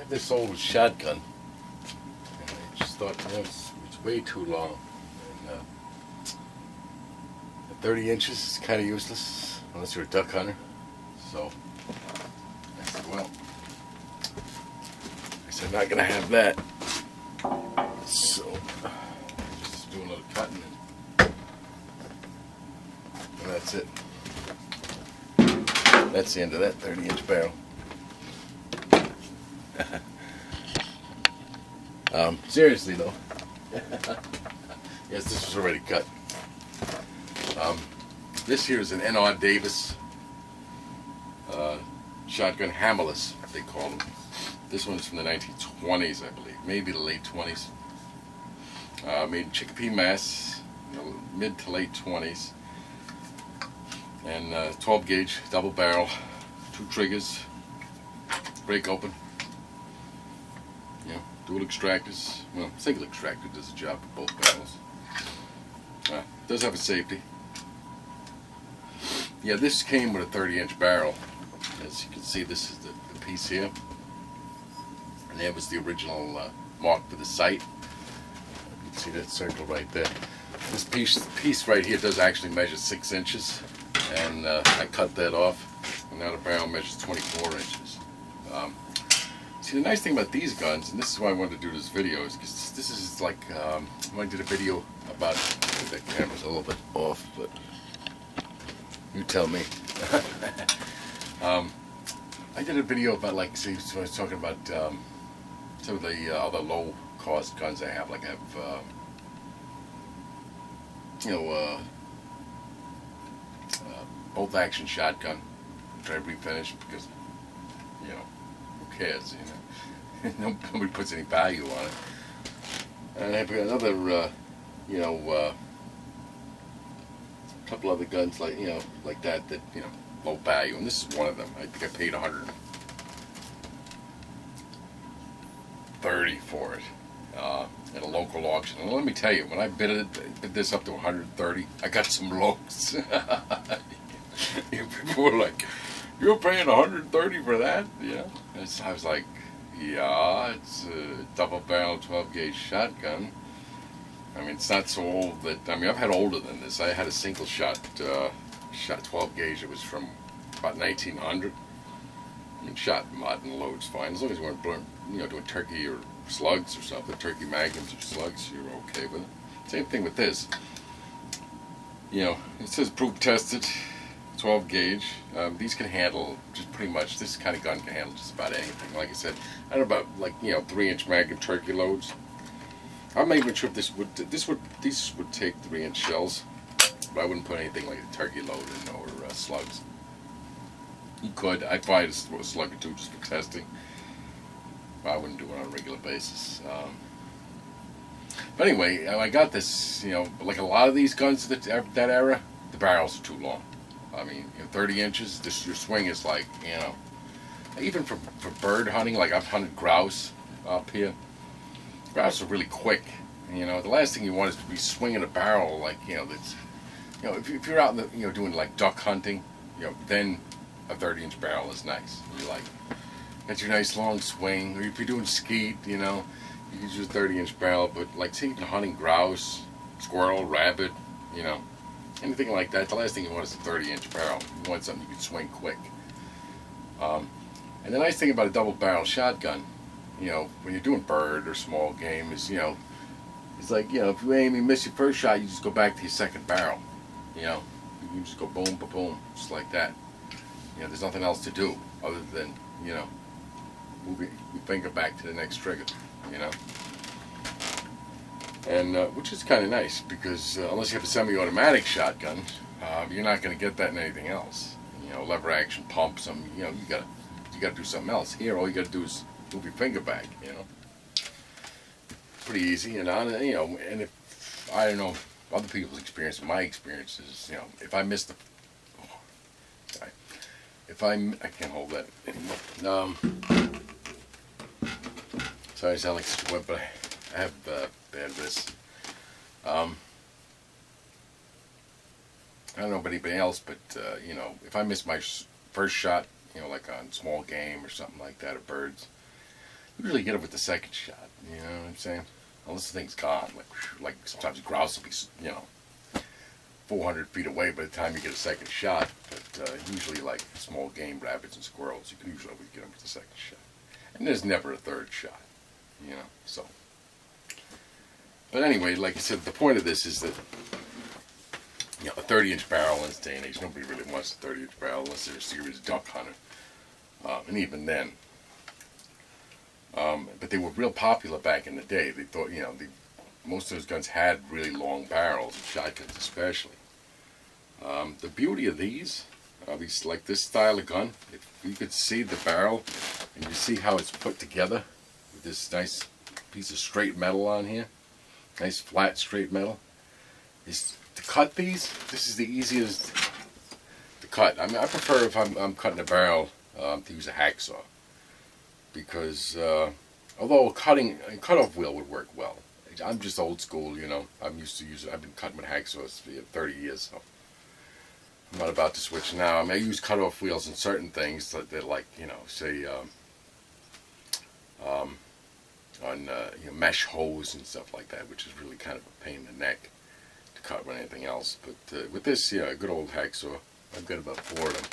have this old shotgun, and I just thought, it's way too long. And, 30 inches is kind of useless unless you're a duck hunter. So I said, well, I'm not gonna have that. So just do a little cutting, and that's it. That's the end of that 30-inch barrel. Seriously though, yes, this was already cut. This here is an N.R. Davis shotgun hammerless, they call them. This one's from the 1920s, I believe, maybe the late 20s. Made in Chicopee, Mass, mid to late 20s. And 12 gauge, double barrel, 2 triggers, break open. Dual extractors. Well, single extractor does the job for both barrels. Does have a safety. Yeah, this came with a 30-inch barrel. As you can see, this is the piece here. And that was the original mark for the sight. You can see that circle right there. This piece right here does actually measure 6 inches. And I cut that off. And now the barrel measures 24 inches. See, the nice thing about these guns, and this is why I wanted to do this video, is because this is like, when I did a video about, I think that camera's a little bit off, but you tell me. I did a video about, like, see, so I was talking about some of the other low-cost guns I have. Like I have, bolt-action shotgun, which I refinished because, who cares, Nobody puts any value on it. And I've got another, couple other guns like like that low value, and this is one of them. I think I paid $130 for it at a local auction. And let me tell you, when I bid this up to $130, I got some lows. People were like, "You're paying $130 for that?" I was like, yeah, it's a double barrel 12 gauge shotgun. I mean, it's not so old that, I've had older than this. I had a single shot 12 gauge. It was from about 1900. I mean, shot mud and loads fine. As long as you weren't doing turkey or slugs or something, turkey magnums or slugs, you're okay with it. Same thing with this. It says proof tested, 12 gauge. These can handle just pretty much, this kind of gun can handle just about anything. Like I said, I don't know about 3-inch magnum turkey loads. I'm not even sure if these would take 3-inch shells, but I wouldn't put anything like a turkey load in or slugs. You could. I'd buy a slug or two just for testing, but I wouldn't do it on a regular basis. But anyway, I got this. Like a lot of these guns that era, the barrels are too long. I mean, 30 inches. Your swing is like, even for bird hunting. Like I've hunted grouse up here. Grouse are really quick. The last thing you want is to be swinging a barrel like that's, if you're out in the doing like duck hunting, then a 30-inch barrel is nice. You like got your nice long swing. Or if you're doing skeet, you can use a 30-inch barrel. But like say you're hunting grouse, squirrel, rabbit, anything like that, the last thing you want is a 30-inch barrel. You want something you can swing quick. And the nice thing about a double barrel shotgun, when you're doing bird or small game, is it's like if you aim and miss your first shot, you just go back to your second barrel. You just go boom, ba boom, just like that. There's nothing else to do other than move your finger back to the next trigger. And which is kind of nice because unless you have a semi-automatic shotgun, you're not going to get that in anything else. Lever action, pump, you got to do something else. Here, all you got to do is move your finger back. Pretty easy, and and if I don't know other people's experience, my experience is, if I miss I can't hold that anymore. Sorry, I sound like such a wimp, but I have bad wrists. I don't know about anybody else, but if I miss my first shot, like on small game or something like that, or birds, usually hit it with the second shot. You know what I'm saying? Unless the thing's gone. Like sometimes grouse will be, 400 feet away by the time you get a second shot. But usually like small game, rabbits and squirrels, you can usually always get them with the second shot. And there's never a third shot. So. But anyway, like I said, the point of this is that, a 30-inch barrel in this day and age, nobody really wants a 30-inch barrel unless they're a serious duck hunter. And even then. But they were real popular back in the day. They thought, most of those guns had really long barrels, and shotguns especially. The beauty of these like this style of gun, if you could see the barrel and you see how it's put together with this nice piece of straight metal on here, nice flat straight metal, is to cut these. This is the easiest to cut. I mean, I prefer if I'm cutting a barrel to use a hacksaw, because although a cutoff wheel would work well. I'm just old school, I'm used to using. I've been cutting with hacksaws for 30 years, so I'm not about to switch now. I mean, I use cutoff wheels in certain things that like, say on mesh hose and stuff like that, which is really kind of a pain in the neck to cut with anything else. But with this, a good old hacksaw. I've got about 4 of them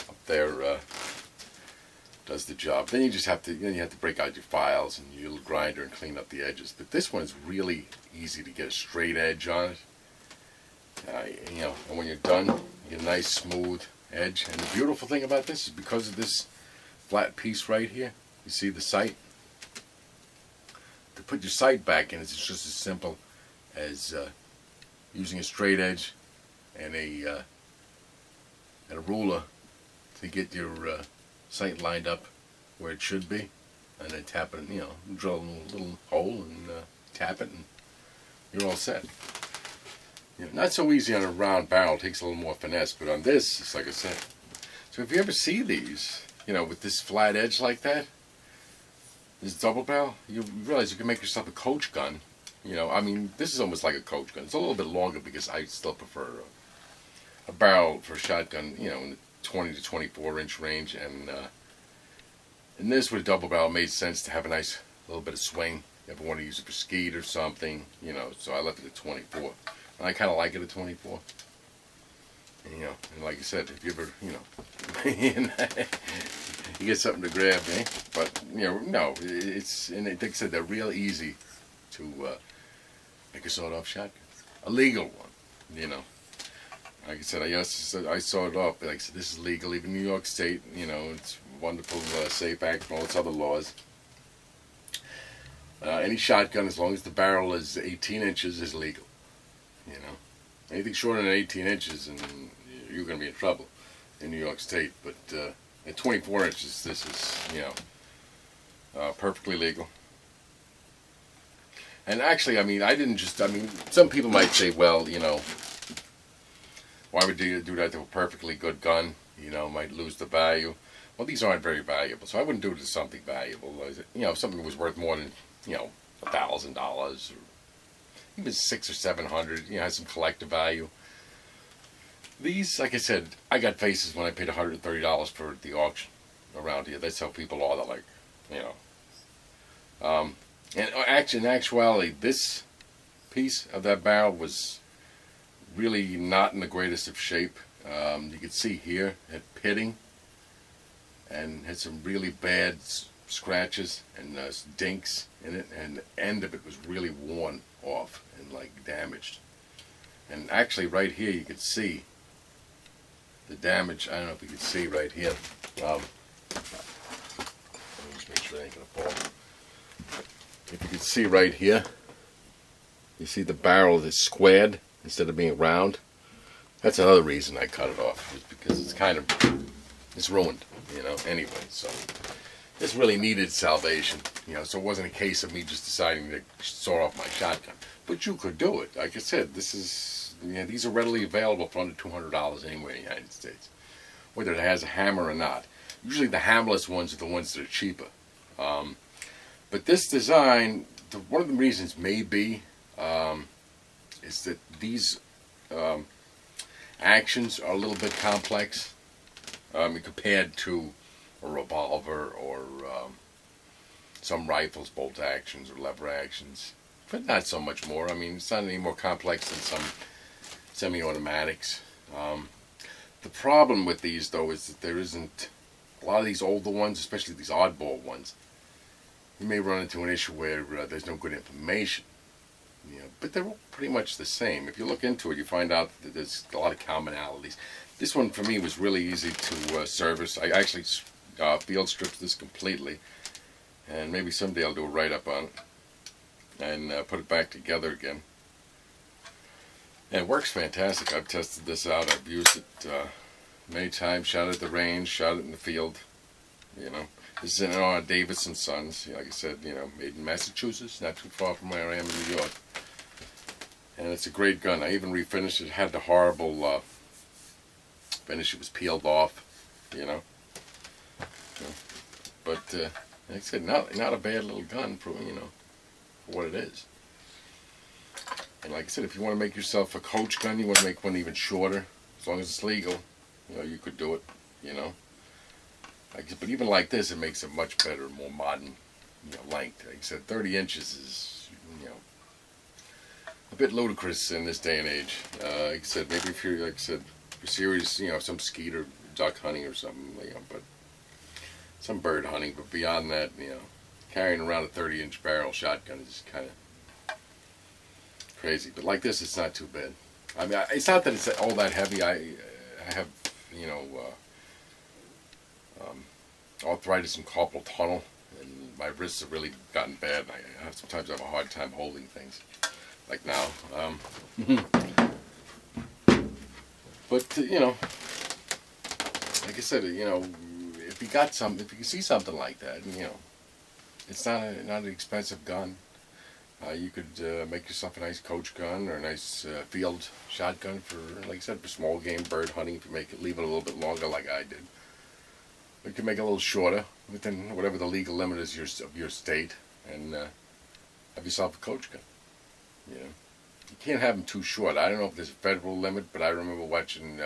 up there. Does the job. Then you just have to break out your files and your little grinder and clean up the edges. But this one's really easy to get a straight edge on it. And when you're done, you get a nice smooth edge. And the beautiful thing about this is because of this flat piece right here, you see the sight? To put your sight back in, it's just as simple as using a straight edge and a ruler to get your sight lined up where it should be, and then tap it, drill a little hole and tap it, and you're all set. Not so easy on a round barrel, it takes a little more finesse, but on this, it's like I said. So if you ever see these, with this flat edge like that, this double barrel, you realize you can make yourself a coach gun. I mean, this is almost like a coach gun. It's a little bit longer because I still prefer a barrel for a shotgun, in the 20 to 24 inch range, and this with a double barrel made sense to have a nice little bit of swing. You ever want to use it for skeet or something, so I left it at 24. And I kind of like it at 24. And, and like I said, if you ever, you get something to grab, But, no, it's, and like I said, they're real easy to make a sawed-off shotgun. A legal one, Like I said, I saw it off, but like I said, this is legal, even New York State, it's wonderful, SAFE Act and all its other laws. Any shotgun, as long as the barrel is 18 inches, is legal, Anything shorter than 18 inches, and you're going to be in trouble in New York State. But at 24 inches, this is, perfectly legal. And actually, I mean, some people might say, well, why would you do that to a perfectly good gun? Might lose the value. Well, these aren't very valuable, so I wouldn't do it to something valuable. If something was worth more than, $1,000 or even $600 or $700, has some collector value. These, like I said, I got faces when I paid $130 for the auction around here. That's how people are. They're like, and actually, in actuality, this piece of that barrel was really not in the greatest of shape. You can see here, it had pitting and had some really bad scratches and dinks in it, and the end of it was really worn off and damaged. And actually right here you could see the damage. I don't know if you can see right here. Let me just make sure it ain't gonna fall. If you can see right here, you see the barrel is squared instead of being round. That's another reason I cut it off, is because it's ruined, anyway. So this really needed salvation, so it wasn't a case of me just deciding to saw off my shotgun. But you could do it. Like I said, these are readily available for under $200 anywhere in the United States, whether it has a hammer or not. Usually the hammerless ones are the ones that are cheaper. But this design, one of the reasons may be is that these actions are a little bit complex compared to a revolver or some rifles, bolt actions or lever actions, but not so much more. I mean, it's not any more complex than some semi-automatics. The problem with these, though, is that there isn't a lot of these older ones, especially these oddball ones. You may run into an issue where there's no good information, but they're all pretty much the same. If you look into it, you find out that there's a lot of commonalities. This one for me was really easy to service. I actually field stripped this completely, and maybe someday I'll do a write-up on it and put it back together again. And it works fantastic. I've tested this out. I've used it many times. Shot it at the range, shot it in the field. This is an Davis and Sons. Like I said, made in Massachusetts, not too far from where I am in New York. And it's a great gun. I even refinished it. It had the horrible finish. It was peeled off, But like I said, not a bad little gun for for what it is. And like I said, if you want to make yourself a coach gun, you want to make one even shorter, as long as it's legal, you could do it, But even like this, it makes it much better, more modern, length. Like I said, 30 inches is, a bit ludicrous in this day and age. Like I said, maybe if you're, for serious, some skeet or duck hunting or something, but some bird hunting. But beyond that, carrying around a 30-inch barrel shotgun is kind of crazy. But like this, it's not too bad. I mean, it's not that it's all that heavy. I have, arthritis and carpal tunnel, and my wrists have really gotten bad. I sometimes have a hard time holding things, like now. But like I said, if you can see something like that, it's not an expensive gun. You could make yourself a nice coach gun or a nice field shotgun for, like I said, for small game bird hunting. If you leave it a little bit longer, like I did. You can make it a little shorter within whatever the legal limit is of your state, and have yourself a coach gun. You can't have them too short. I don't know if there's a federal limit, but I remember watching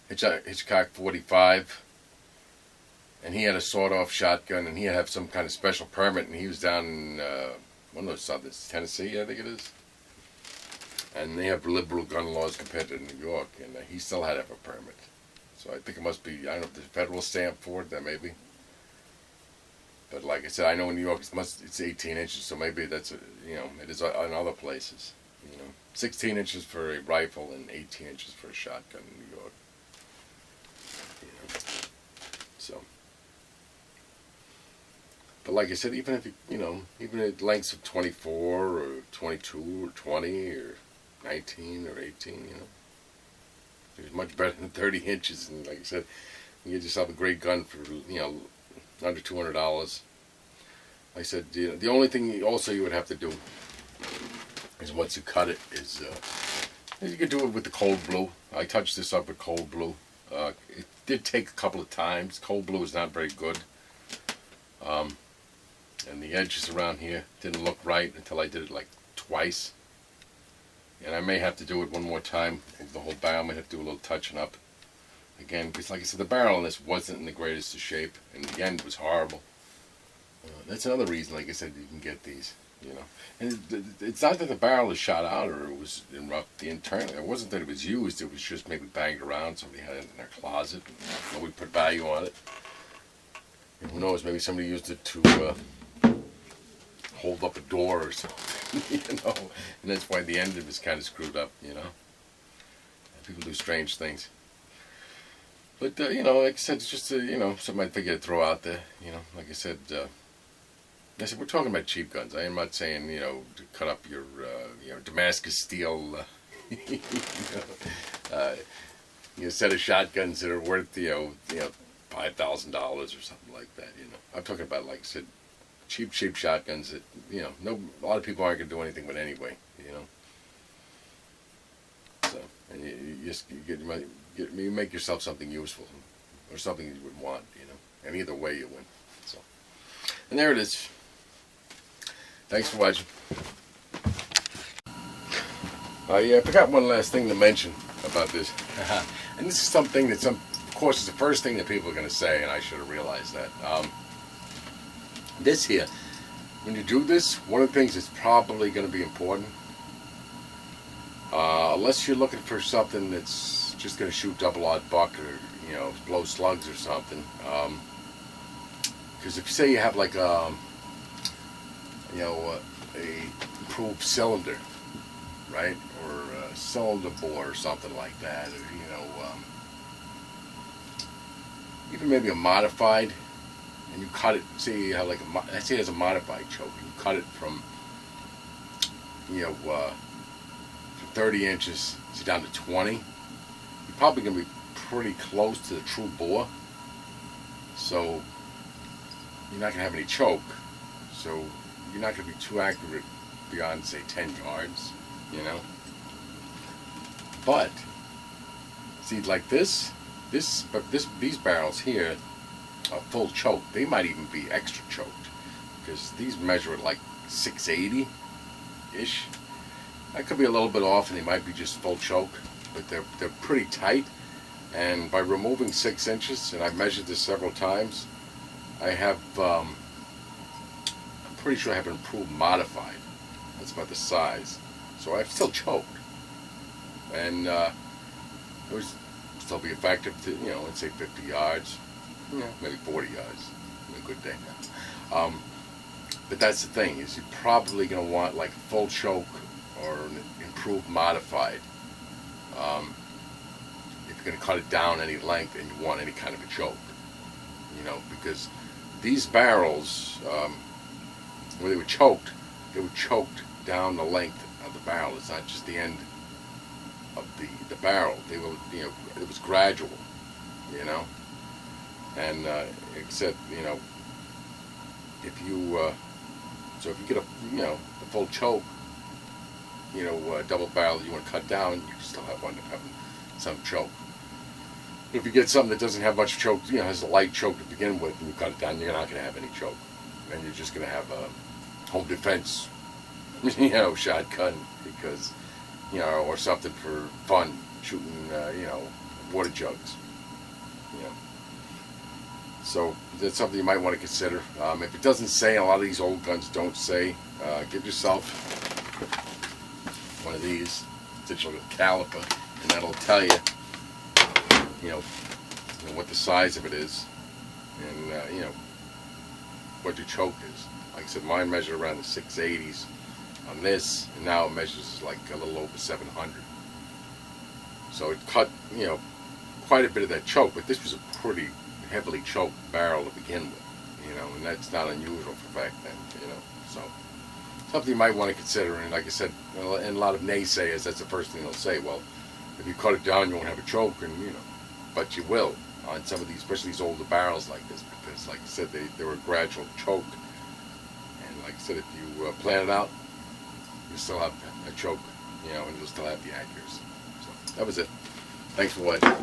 Hitchcock 45, and he had a sawed-off shotgun, and he had to have some kind of special permit, and he was down in one of those southern Tennessee, I think it is, and they have liberal gun laws compared to New York, and he still had to have a permit. So I think it must be, I don't know if there's a federal stamp for it, that maybe. But like I said, I know in New York it's 18 inches, so maybe that's, it is in other places. 16 inches for a rifle and 18 inches for a shotgun in New York. So. But like I said, even if even at lengths of 24 or 22 or 20 or 19 or 18, it's much better than 30 inches. And like I said, you get yourself a great gun for, under $200. Like I said, the only thing also you would have to do is once you cut it is, you could do it with the cold blue. I touched this up with cold blue. It did take a couple of times. Cold blue is not very good. And the edges around here didn't look right until I did it like twice. And I may have to do it one more time over the whole barrel. I may have to do a little touching up again, because like I said, the barrel on this wasn't in the greatest of shape, and the end was horrible. That's another reason, like I said, you can get these, And it's not that the barrel is shot out or it was in rough. The internal, it wasn't that it was used. It was just maybe banged around. Somebody had it in their closet. Nobody put value on it. And who knows? Maybe somebody used it to hold up a door or something, And that's why the end of it is kind of screwed up, And people do strange things. But like I said, it's just something I figure to throw out there. Like I said, we're talking about cheap guns. I am not saying to cut up your Damascus steel set of shotguns that are worth $5,000 or something like that. I'm talking about, like I said, cheap shotguns that a lot of people aren't gonna do anything with anyway. So, and you make yourself something useful or something you would want. And either way you win. So, and there it is. Thanks for watching. I forgot one last thing to mention about this. And this is something that of course, is the first thing that people are going to say, and I should have realized that. This here, when you do this, one of the things that's probably going to be important, unless you're looking for something that's just going to shoot double odd buck or blow slugs or something. Because if you say you have like a improved cylinder, right, or a cylinder bore or something like that, or even maybe a modified, and you cut it. Say you have like let's say it has a modified choke, and you cut it from 30 inches down to 20. You're probably going to be pretty close to the true bore, so you're not going to have any choke. So you're not going to be too accurate beyond, say, 10 yards, But see, like these barrels here are full choke. They might even be extra choked because these measure at like 680-ish. That could be a little bit off, and they might be just full choke, but they're pretty tight. And by removing 6 inches, and I've measured this several times, I have, I'm pretty sure I have an improved modified. That's about the size. So I've still choked. And it would still be effective to, let's say 50 yards, maybe 40 yards, a good day. But that's the thing, is you're probably going to want like full choke or an improved modified. If you're going to cut it down any length and you want any kind of a choke, because these barrels, when they were choked down the length of the barrel. It's not just the end of the barrel. They were, it was gradual, and except, if you, so if you get a full choke, double barrel that you want to cut down, you still have one having some choke. But if you get something that doesn't have much choke, has a light choke to begin with, and you cut it down, you're not going to have any choke. And you're just going to have a home defense, shotgun, because, or something for fun, shooting, water jugs, So that's something you might want to consider. If it doesn't say, a lot of these old guns don't say, give yourself one of these, digital caliper, and that'll tell you, what the size of it is, and what your choke is. Like I said, mine measured around the 680s on this, and now it measures like a little over 700. So it cut, quite a bit of that choke, but this was a pretty heavily choked barrel to begin with, and that's not unusual for back then, So something you might want to consider. And like I said, and a lot of naysayers, that's the first thing they'll say. Well, if you cut it down, you won't have a choke, and but you will on some of these, especially these older barrels like this, because like I said, they were a gradual choke. And like I said, if you plan it out, you still have a choke, and you'll still have the accuracy. So that was it. Thanks for watching.